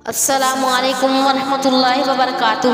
السلام علیکم ورحمۃ اللہ وبرکاتہ۔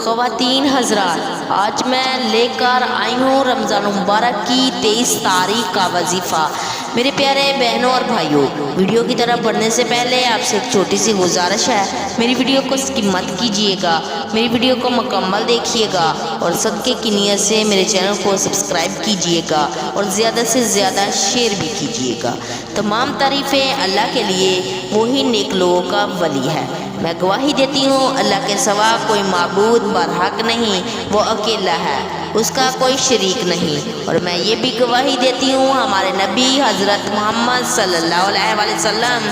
خواتین حضرات، آج میں لے کر آئی ہوں رمضان المبارک کی 23 تاریخ کا وظیفہ۔ میرے پیارے بہنوں اور بھائیوں، ویڈیو کی طرف بڑھنے سے پہلے آپ سے ایک چھوٹی سی گزارش ہے، میری ویڈیو کو سکپ مت کیجیے گا، میری ویڈیو کو مکمل دیکھیے گا اور صدقے کی نیت سے میرے چینل کو سبسکرائب کیجیے گا اور زیادہ سے زیادہ شیئر بھی کیجیے گا۔ تمام تعریفیں اللہ کے لیے، وہی نیک لوگوں کا ولی ہے۔ میں گواہی دیتی ہوں اللہ کے سوا کوئی معبود برحق نہیں، وہ اکیلا ہے، اس کا کوئی شریک نہیں، اور میں یہ بھی گواہی دیتی ہوں ہمارے نبی حضرت محمد صلی اللہ علیہ وسلم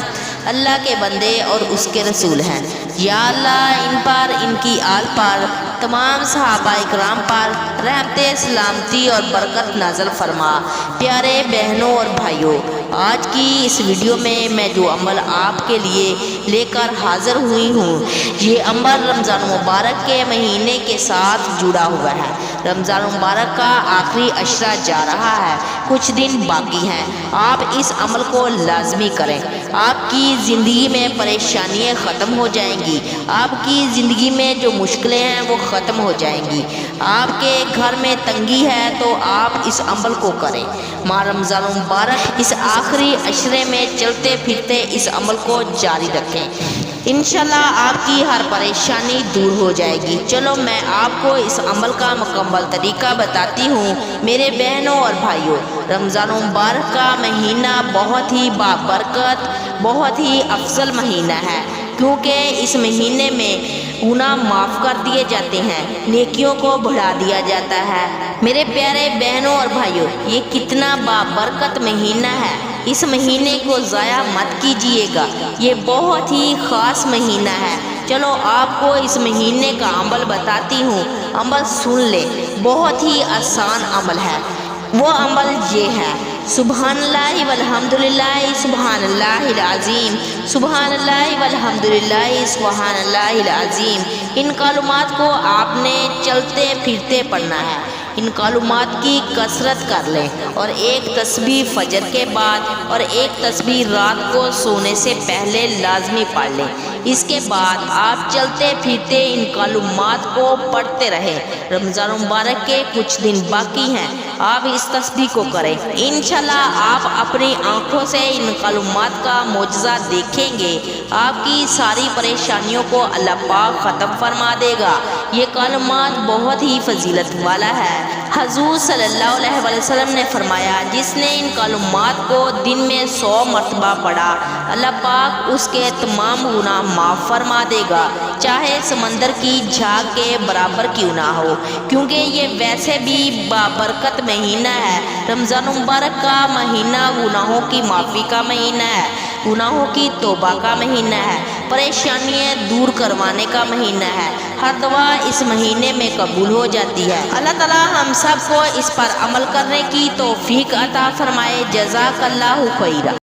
اللہ کے بندے اور اس کے رسول ہیں۔ یا اللہ ان پر، ان کی آل پر، تمام صحابہ اکرام پر رحمت، سلامتی اور برکت نازل فرما۔ پیارے بہنوں اور بھائیوں، آج کی اس ویڈیو میں جو عمل آپ کے لیے لے کر حاضر ہوئی ہوں، یہ عمل رمضان مبارک کے مہینے کے ساتھ جڑا ہوا ہے۔ رمضان مبارک کا آخری عشرہ جا رہا ہے، کچھ دن باقی ہیں۔ آپ اس عمل کو لازمی کریں، آپ کی زندگی میں پریشانیاں ختم ہو جائیں گی، آپ کی زندگی میں جو مشکلیں ہیں وہ ختم ہو جائیں گی۔ آپ کے گھر میں تنگی ہے تو آپ اس عمل کو کریں۔ ماہ رمضان مبارک اس آخری عشرے میں چلتے پھرتے اس عمل کو جاری رکھیں، انشاءاللہ آپ کی ہر پریشانی دور ہو جائے گی۔ چلو میں آپ کو اس عمل کا مکمل طریقہ بتاتی ہوں۔ میرے بہنوں اور بھائیوں، رمضان مبارک کا مہینہ بہت ہی بابرکت، بہت ہی افضل مہینہ ہے، کیونکہ اس مہینے میں گناہ معاف کر دیے جاتے ہیں، نیکیوں کو بڑھا دیا جاتا ہے۔ میرے پیارے بہنوں اور بھائیوں، یہ کتنا بابرکت مہینہ ہے، اس مہینے کو ضائع مت کیجیے گا، یہ بہت ہی خاص مہینہ ہے۔ چلو آپ کو اس مہینے کا عمل بتاتی ہوں، عمل سن لے، بہت ہی آسان عمل ہے۔ وہ عمل یہ ہے: سبحان اللہ والحمدللہ سبحان اللہ العظیم، سبحان اللہ والحمدللہ سبحان اللہ العظیم۔ ان کلمات کو آپ نے چلتے پھرتے پڑھنا ہے، ان کلمات کی کثرت کر لیں، اور ایک تسبیح فجر کے بعد اور ایک تسبیح رات کو سونے سے پہلے لازمی پڑھ لیں۔ اس کے بعد آپ چلتے پھرتے ان کلمات کو پڑھتے رہیں۔ رمضان مبارک کے کچھ دن باقی ہیں، آپ اس تسبیح کو کریں، انشاءاللہ آپ اپنی آنکھوں سے ان کلمات کا معجزہ دیکھیں گے، آپ کی ساری پریشانیوں کو اللہ پاک ختم فرما دے گا۔ یہ کلمات بہت ہی فضیلت والا ہے۔ حضور صلی اللہ علیہ وسلم نے فرمایا، جس نے ان کلمات کو دن میں 100 مرتبہ پڑھا، اللہ پاک اس کے تمام گناہ معاف فرما دے گا، چاہے سمندر کی جھاگ کے برابر کیوں نہ ہو، کیونکہ یہ ویسے بھی بابرکت مہینہ ہے۔ رمضان مبارک کا مہینہ گناہوں کی معافی کا مہینہ ہے، گناہوں کی توبہ کا مہینہ ہے، پریشانیاں دور کروانے کا مہینہ ہے، ہر دعا اس مہینے میں قبول ہو جاتی ہے۔ اللہ تعالیٰ ہم سب کو اس پر عمل کرنے کی توفیق عطا فرمائے۔ جزاک اللہ خیرہ۔